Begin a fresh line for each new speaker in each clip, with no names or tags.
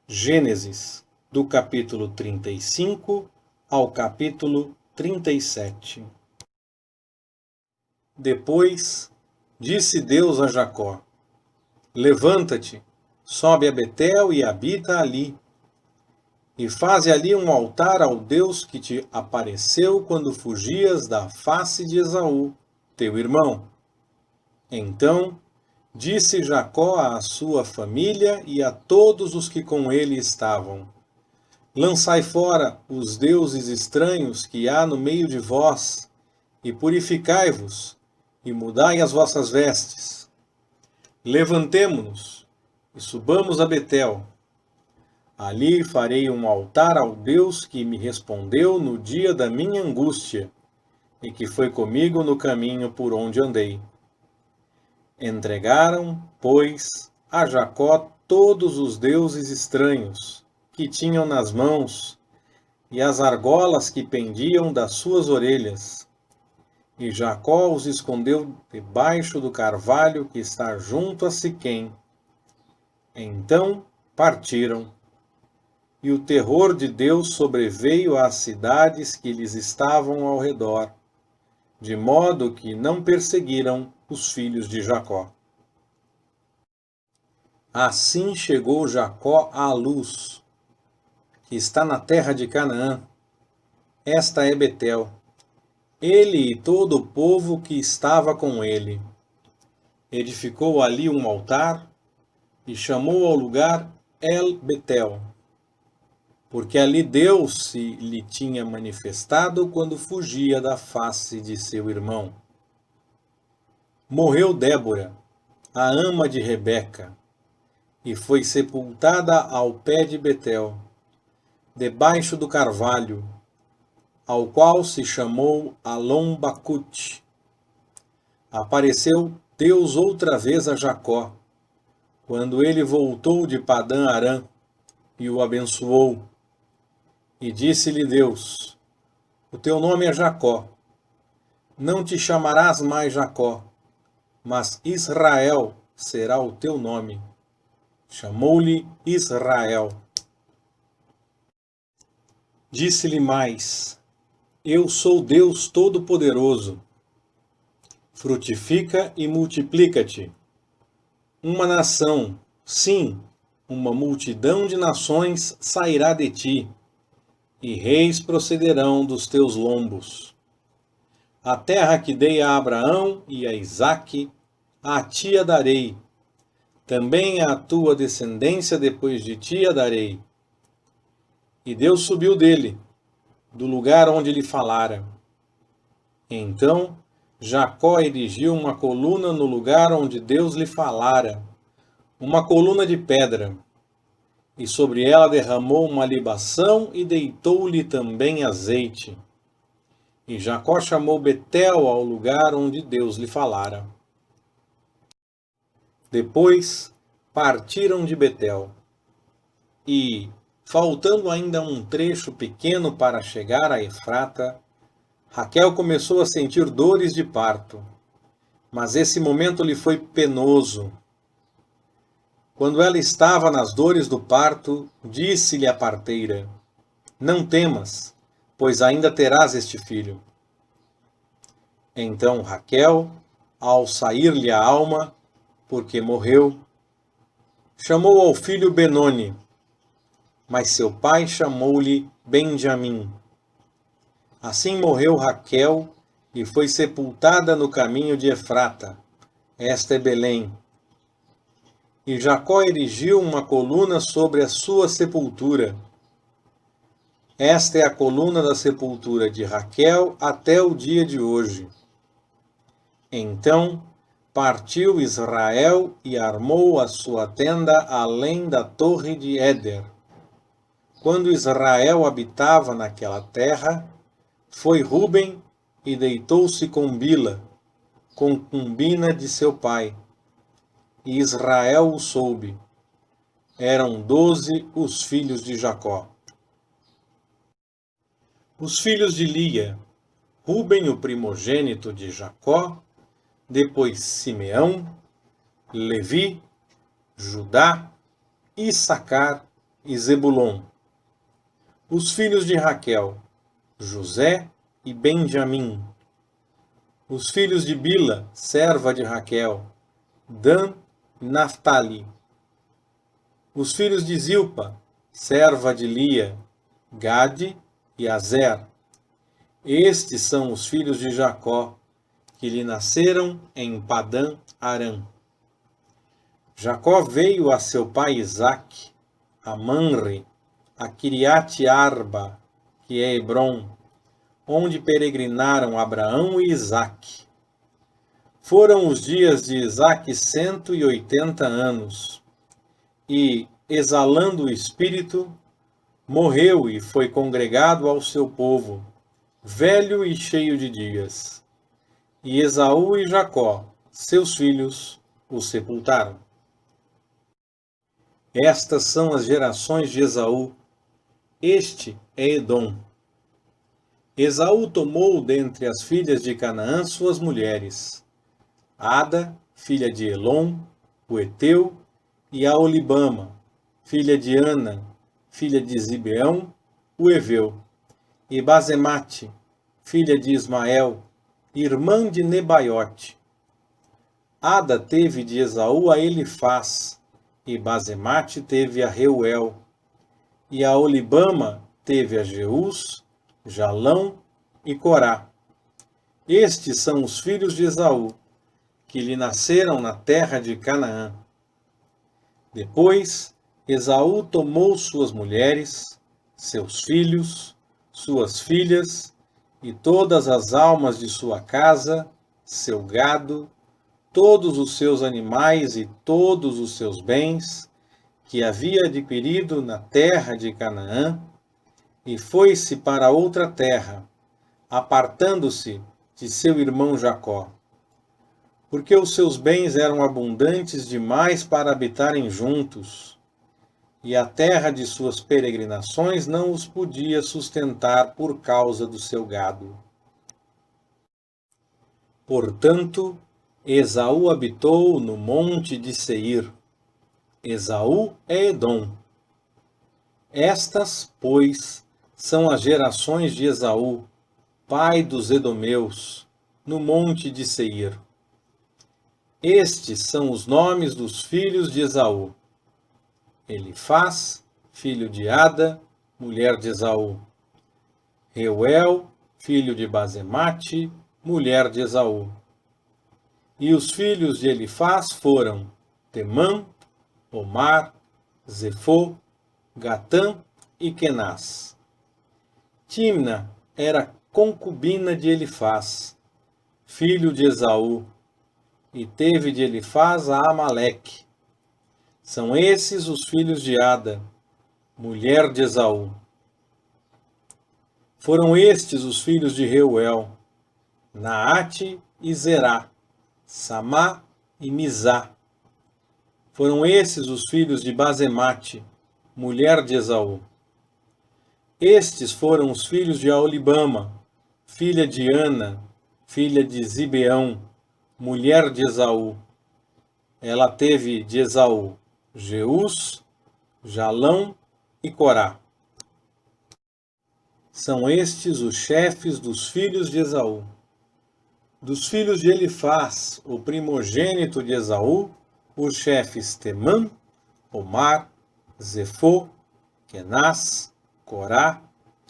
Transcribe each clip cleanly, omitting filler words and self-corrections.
Gênesis, do capítulo 35 ao capítulo 37. Depois disse Deus a Jacó: Levanta-te, sobe a Betel e habita ali, e faze ali um altar ao Deus que te apareceu quando fugias da face de Esaú, teu irmão. Então disse Jacó à sua família e a todos os que com ele estavam: Lançai fora os deuses estranhos que há no meio de vós, e purificai-vos, e mudai as vossas vestes. Levantemo-nos e subamos a Betel. Ali farei um altar ao Deus que me respondeu no dia da minha angústia, e que foi comigo no caminho por onde andei. Entregaram, pois, a Jacó todos os deuses estranhos que tinham nas mãos e as argolas que pendiam das suas orelhas. E Jacó os escondeu debaixo do carvalho que está junto a Siquém. Então partiram, e o terror de Deus sobreveio às cidades que lhes estavam ao redor, de modo que não perseguiram os filhos de Jacó. Assim chegou Jacó à Luz, que está na terra de Canaã. Esta é Betel, ele e todo o povo que estava com ele. Edificou ali um altar e chamou ao lugar El Betel, porque ali Deus se lhe tinha manifestado quando fugia da face de seu irmão. Morreu Débora, a ama de Rebeca, e foi sepultada ao pé de Betel, debaixo do carvalho, ao qual se chamou Alom-Bacute. Apareceu Deus outra vez a Jacó, quando ele voltou de Padã-Arã, e o abençoou. E disse-lhe Deus: O teu nome é Jacó. Não te chamarás mais Jacó, mas Israel será o teu nome. Chamou-lhe Israel. Disse-lhe mais: Eu sou Deus Todo-Poderoso. Frutifica e multiplica-te. Uma nação, sim, uma multidão de nações sairá de ti, e reis procederão dos teus lombos. A terra que dei a Abraão e a Isaque, a ti a darei. Também à tua descendência depois de ti a darei. E Deus subiu dele, do lugar onde lhe falara. Então Jacó erigiu uma coluna no lugar onde Deus lhe falara, uma coluna de pedra, e sobre ela derramou uma libação e deitou-lhe também azeite. E Jacó chamou Betel ao lugar onde Deus lhe falara. Depois partiram de Betel, e, faltando ainda um trecho pequeno para chegar a Efrata, Raquel começou a sentir dores de parto, mas esse momento lhe foi penoso. Quando ela estava nas dores do parto, disse-lhe a parteira: Não temas, pois ainda terás este filho. Então Raquel, ao sair-lhe a alma, porque morreu, chamou ao filho Benoni, mas seu pai chamou-lhe Benjamim. Assim morreu Raquel e foi sepultada no caminho de Efrata. Esta é Belém. E Jacó erigiu uma coluna sobre a sua sepultura. Esta é a coluna da sepultura de Raquel até o dia de hoje. Então partiu Israel e armou a sua tenda além da torre de Éder. Quando Israel habitava naquela terra, foi Ruben e deitou-se com Bila, concubina de seu pai. E Israel o soube. Eram 12 os filhos de Jacó. Os filhos de Lia: Ruben, o primogênito de Jacó, depois Simeão, Levi, Judá, Issacar e Zebulon. Os filhos de Raquel, José e Benjamim. Os filhos de Bila, serva de Raquel, Dan e Naftali. Os filhos de Zilpa, serva de Lia, Gade e Azer. Estes são os filhos de Jacó, que lhe nasceram em Padã Arã. Jacó veio a seu pai Isaque, a Manre, a Kiriate Arba, que é Hebrom, onde peregrinaram Abraão e Isaque. Foram os dias de Isaque 180 anos, e, exalando o espírito, morreu e foi congregado ao seu povo, velho e cheio de dias. E Esaú e Jacó, seus filhos, o sepultaram. Estas são as gerações de Esaú. Este é Edom. Esaú tomou dentre as filhas de Canaã suas mulheres, Ada, filha de Elom, o Eteu, e a Olibama, filha de Ana, filha de Zibeão, o Eveu, e Basemate, filha de Ismael, irmã de Nebaiote. Ada teve de Esaú a Elifaz, e Basemate teve a Reuel, e a Olibama teve a Jeus, Jalão e Corá. Estes são os filhos de Esaú, que lhe nasceram na terra de Canaã. Depois, Esaú tomou suas mulheres, seus filhos, suas filhas, e todas as almas de sua casa, seu gado, todos os seus animais e todos os seus bens, que havia adquirido na terra de Canaã, e foi-se para outra terra, apartando-se de seu irmão Jacó. Porque os seus bens eram abundantes demais para habitarem juntos, e a terra de suas peregrinações não os podia sustentar por causa do seu gado. Portanto, Esaú habitou no monte de Seir. Esaú é Edom. Estas, pois, são as gerações de Esaú, pai dos edomeus, no monte de Seir. Estes são os nomes dos filhos de Esaú: Elifaz, filho de Ada, mulher de Esaú; Reuel, filho de Basemate, mulher de Esaú. E os filhos de Elifaz foram Temã, Omar, Zefô, Gatã e Kenaz. Timna era concubina de Elifaz, filho de Esaú, e teve de Elifaz a Amaleque. São esses os filhos de Ada, mulher de Esaú. Foram estes os filhos de Reuel, Naate e Zerá, Samá e Mizá. Foram esses os filhos de Basemate, mulher de Esaú. Estes foram os filhos de Aolibama, filha de Ana, filha de Zibeão, mulher de Esaú. Ela teve de Esaú Jeus, Jalão e Corá. São estes os chefes dos filhos de Esaú. Dos filhos de Elifaz, o primogênito de Esaú, os chefes Temã, Omar, Zefô, Kenaz, Corá,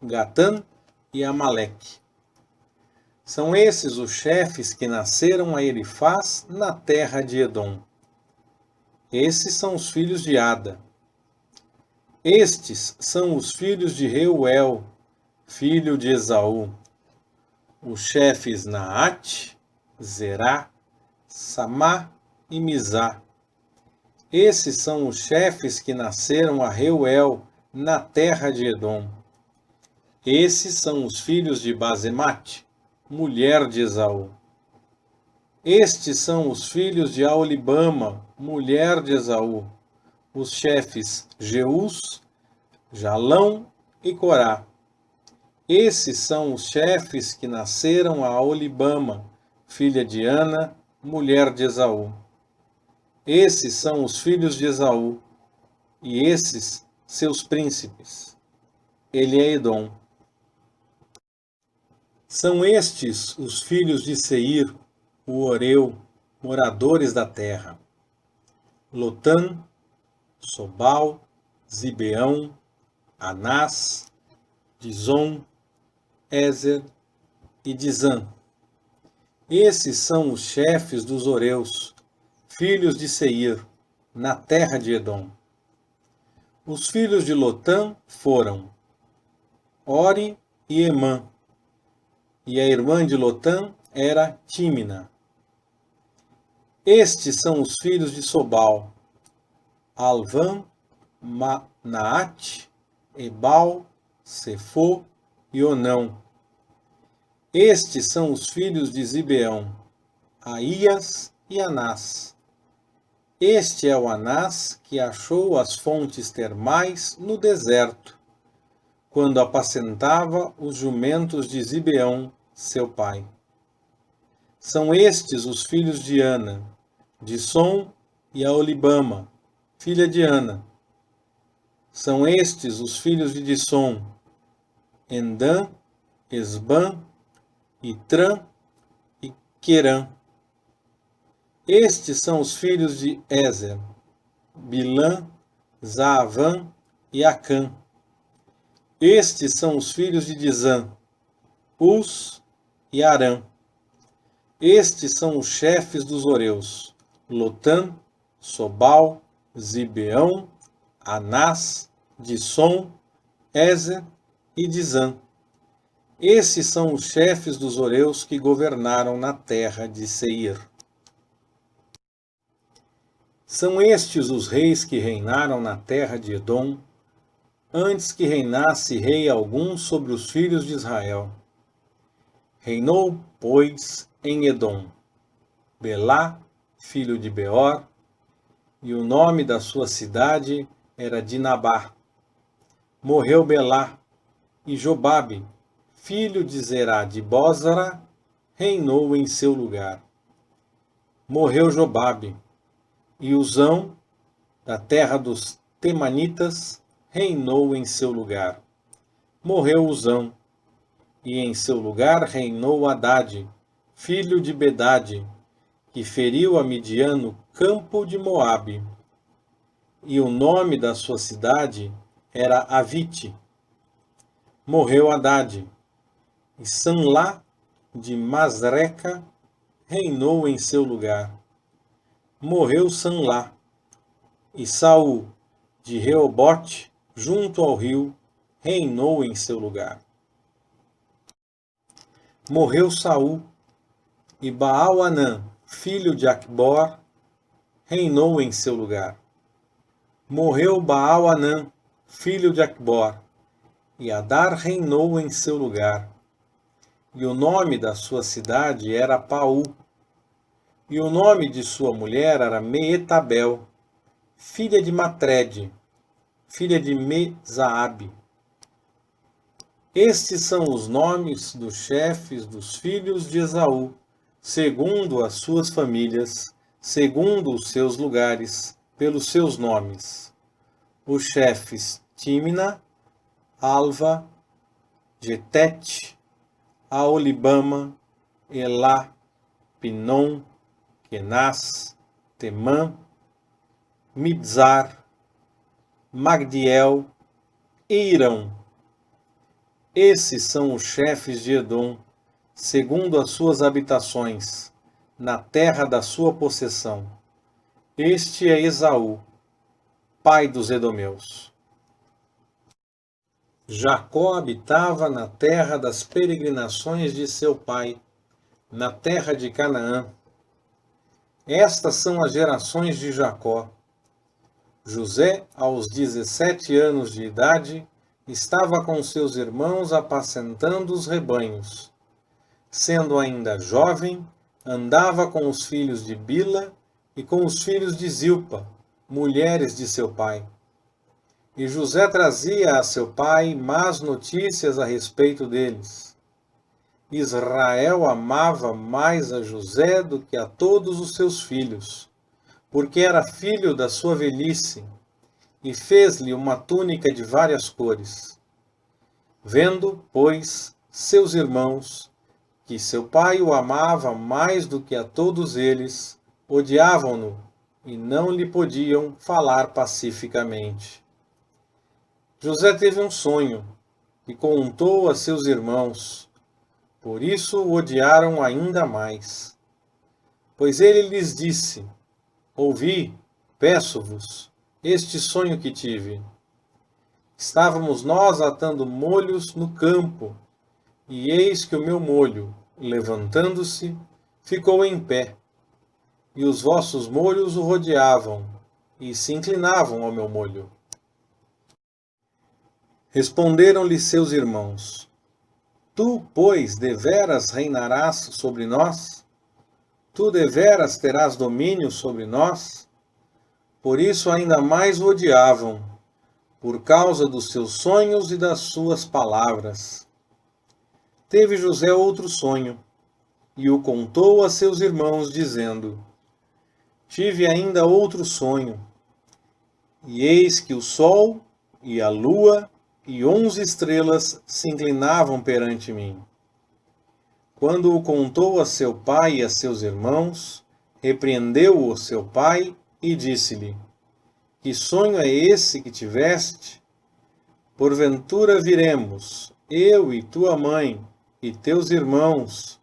Gatã e Amaleque. São esses os chefes que nasceram a Elifaz na terra de Edom. Esses são os filhos de Ada. Estes são os filhos de Reuel, filho de Esaú, os chefes Naate, Zerá, Samá e Mizá. Esses são os chefes que nasceram a Reuel na terra de Edom. Esses são os filhos de Basemate, mulher de Esaú. Estes são os filhos de Aolibama, mulher de Esaú, os chefes Jeus, Jalão e Corá. Esses são os chefes que nasceram a Aolibama, filha de Ana, mulher de Esaú. Esses são os filhos de Esaú, e esses seus príncipes. Ele é Edom. São estes os filhos de Seir, o Oreu, moradores da terra: Lotã, Sobal, Zibeão, Anás, Dizon, Ézer e Dizã. Esses são os chefes dos Oreus, filhos de Seir, na terra de Edom. Os filhos de Lotã foram Ori e Emã, e a irmã de Lotã era Tímina. Estes são os filhos de Sobal: Alvã, Naate, Ebal, Sefo e Onão. Estes são os filhos de Zibeão: Aías e Anás. Este é o Anás que achou as fontes termais no deserto, quando apacentava os jumentos de Zibeão, seu pai. São estes os filhos de Ana, Dissom e Aolibama, filha de Ana. São estes os filhos de Dissom: Endã, Esbã, Itrã e Querã. Estes são os filhos de Ézer: Bilã, Zaavã e Acã. Estes são os filhos de Dizã: Uz e Arã. Estes são os chefes dos Oreus: Lotã, Sobal, Zibeão, Anás, Dissom, Ézer e Dizã. Esses são os chefes dos Oreus que governaram na terra de Seir. São estes os reis que reinaram na terra de Edom, antes que reinasse rei algum sobre os filhos de Israel. Reinou, pois, em Edom, Belá, filho de Beor, e o nome da sua cidade era Dinabá. Morreu Belá, e Jobabe, filho de Zerá de Bózara, reinou em seu lugar. Morreu Jobabe, e Uzão, da terra dos Temanitas, reinou em seu lugar. Morreu Uzão, e em seu lugar reinou Hadade, filho de Bedade, que feriu a Midian no campo de Moabe. E o nome da sua cidade era Avite. Morreu Hadade, e Sanlá de Masreca reinou em seu lugar. Morreu Sanlá, e Saul de Reobote, junto ao rio, reinou em seu lugar. Morreu Saul, e Baal-Anã, filho de Acbor, reinou em seu lugar. Morreu Baal-Anã, filho de Acbor, e Adar reinou em seu lugar. E o nome da sua cidade era Paú, e o nome de sua mulher era Meetabel, filha de Matred, filha de Mezaabe. Estes são os nomes dos chefes dos filhos de Esaú, segundo as suas famílias, segundo os seus lugares, pelos seus nomes. Os chefes Tímina, Alva, Getete, Aolibama, Elá, Pinom, Kenaz, Temã, Mibzar, Magdiel e Irão. Esses são os chefes de Edom, segundo as suas habitações, na terra da sua possessão. Este é Esaú, pai dos edomeus. Jacó habitava na terra das peregrinações de seu pai, na terra de Canaã. Estas são as gerações de Jacó. José, aos 17 anos de idade, estava com seus irmãos apacentando os rebanhos. Sendo ainda jovem, andava com os filhos de Bila e com os filhos de Zilpa, mulheres de seu pai. E José trazia a seu pai más notícias a respeito deles. Israel amava mais a José do que a todos os seus filhos, porque era filho da sua velhice, e fez-lhe uma túnica de várias cores. Vendo, pois, seus irmãos, que seu pai o amava mais do que a todos eles, odiavam-no e não lhe podiam falar pacificamente. José teve um sonho e contou a seus irmãos, por isso o odiaram ainda mais. Pois ele lhes disse: Ouvi, peço-vos, este sonho que tive. Estávamos nós atando molhos no campo, e eis que o meu molho, levantando-se, ficou em pé, e os vossos molhos o rodeavam, e se inclinavam ao meu molho. Responderam-lhe seus irmãos: Tu, pois, deveras reinarás sobre nós? Tu deveras terás domínio sobre nós? Por isso ainda mais o odiavam, por causa dos seus sonhos e das suas palavras. Teve José outro sonho, e o contou a seus irmãos, dizendo: Tive ainda outro sonho, e eis que o sol e a lua e 11 estrelas se inclinavam perante mim. Quando o contou a seu pai e a seus irmãos, repreendeu-o seu pai e disse-lhe: Que sonho é esse que tiveste? Porventura viremos, eu e tua mãe e teus irmãos,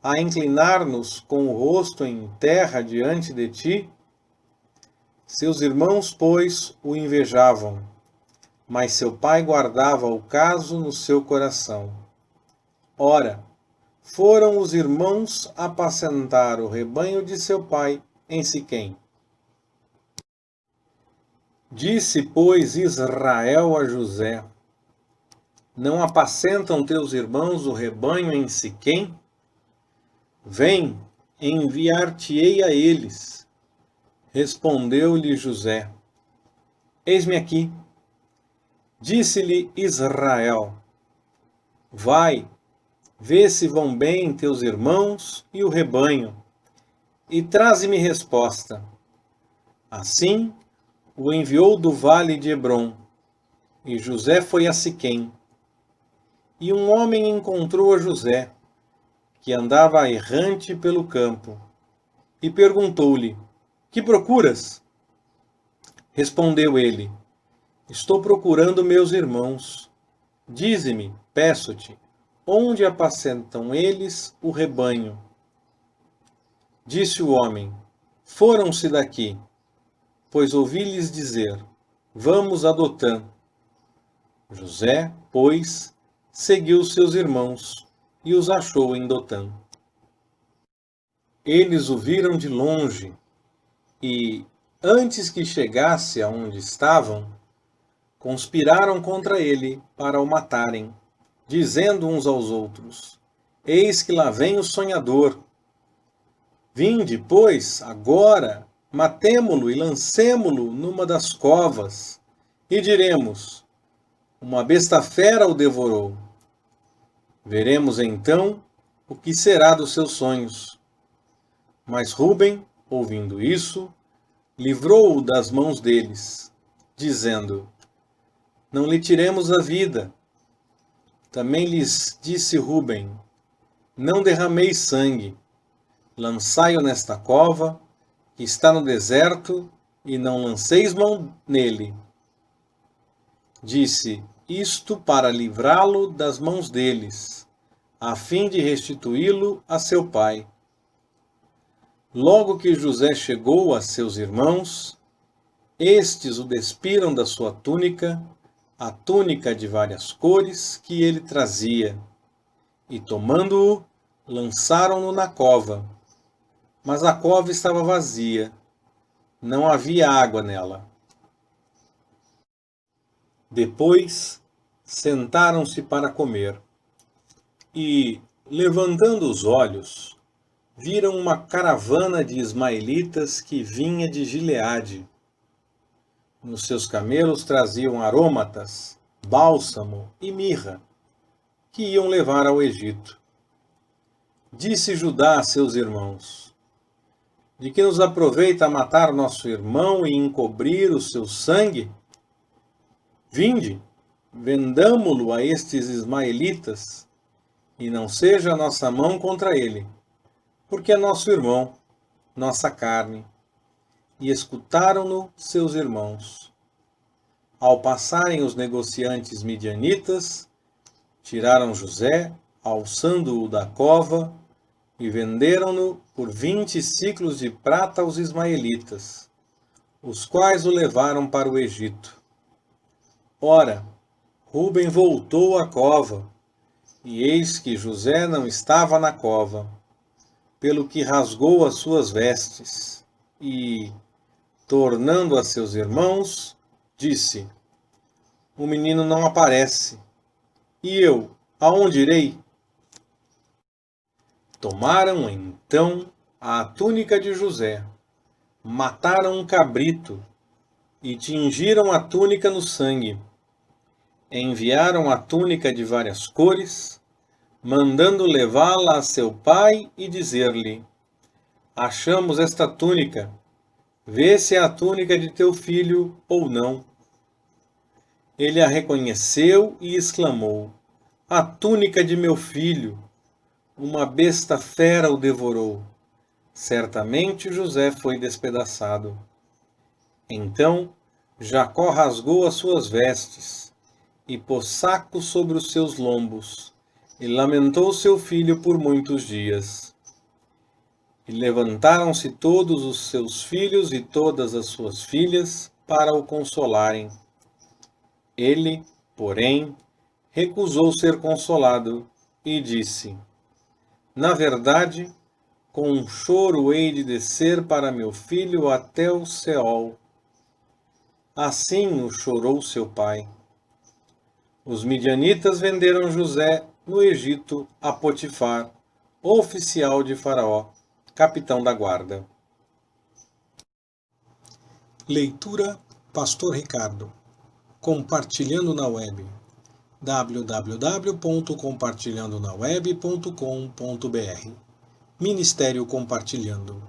a inclinar-nos com o rosto em terra diante de ti? Seus irmãos, pois, o invejavam, mas seu pai guardava o caso no seu coração. Ora, foram os irmãos apacentar o rebanho de seu pai em Siquém. Disse, pois, Israel a José: Não apacentam teus irmãos o rebanho em Siquém? Vem, enviar-te-ei a eles. Respondeu-lhe José: Eis-me aqui. Disse-lhe Israel: Vai, vê se vão bem teus irmãos e o rebanho, e traze-me resposta. Assim, o enviou do vale de Hebrom, e José foi a Siquém. E um homem encontrou a José, que andava errante pelo campo, e perguntou-lhe: Que procuras? Respondeu ele: Estou procurando meus irmãos. Dize-me, peço-te, onde apacentam eles o rebanho? Disse o homem: Foram-se daqui, pois ouvi-lhes dizer: Vamos a Dotã. José, pois, seguiu seus irmãos e os achou em Dotã. Eles o viram de longe e, antes que chegasse aonde estavam, conspiraram contra ele para o matarem, dizendo uns aos outros: Eis que lá vem o sonhador. Vinde, pois, agora, matemo-lo e lancemo-lo numa das covas, e diremos: Uma besta fera o devorou. Veremos então o que será dos seus sonhos. Mas Rúben, ouvindo isso, livrou-o das mãos deles, dizendo: Não lhe tiremos a vida. Também lhes disse Rúben: Não derrameis sangue. Lançai-o nesta cova, que está no deserto, e não lanceis mão nele. Disse isto para livrá-lo das mãos deles, a fim de restituí-lo a seu pai. Logo que José chegou a seus irmãos, estes o despiram da sua túnica, a túnica de várias cores que ele trazia, e tomando-o, lançaram-no na cova. Mas a cova estava vazia, não havia água nela. Depois, sentaram-se para comer, e, levantando os olhos, viram uma caravana de ismaelitas que vinha de Gileade. Nos seus camelos traziam arômatas, bálsamo e mirra, que iam levar ao Egito. Disse Judá a seus irmãos: De que nos aproveita matar nosso irmão e encobrir o seu sangue? Vinde, vendamo-lo a estes ismaelitas, e não seja a nossa mão contra ele, porque é nosso irmão, nossa carne. E escutaram-no seus irmãos. Ao passarem os negociantes midianitas, tiraram José, alçando-o da cova, e venderam-no por 20 siclos de prata aos ismaelitas, os quais o levaram para o Egito. Ora, Rúben voltou à cova, e eis que José não estava na cova, pelo que rasgou as suas vestes, e, tornando a seus irmãos, disse: O menino não aparece, e eu, aonde irei? Tomaram então a túnica de José, mataram um cabrito e tingiram a túnica no sangue. Enviaram a túnica de várias cores, mandando levá-la a seu pai e dizer-lhe: Achamos esta túnica, vê se é a túnica de teu filho ou não. Ele a reconheceu e exclamou: A túnica de meu filho! Uma besta fera o devorou. Certamente José foi despedaçado. Então Jacó rasgou as suas vestes e pôs saco sobre os seus lombos, e lamentou seu filho por muitos dias. E levantaram-se todos os seus filhos e todas as suas filhas para o consolarem. Ele, porém, recusou ser consolado e disse: Na verdade, com um choro hei de descer para meu filho até o Seol. Assim o chorou seu pai. Os midianitas venderam José no Egito a Potifar, oficial de Faraó, capitão da guarda. Leitura Pastor Ricardo. Compartilhando na web. www.compartilhandonaweb.com.br Ministério Compartilhando.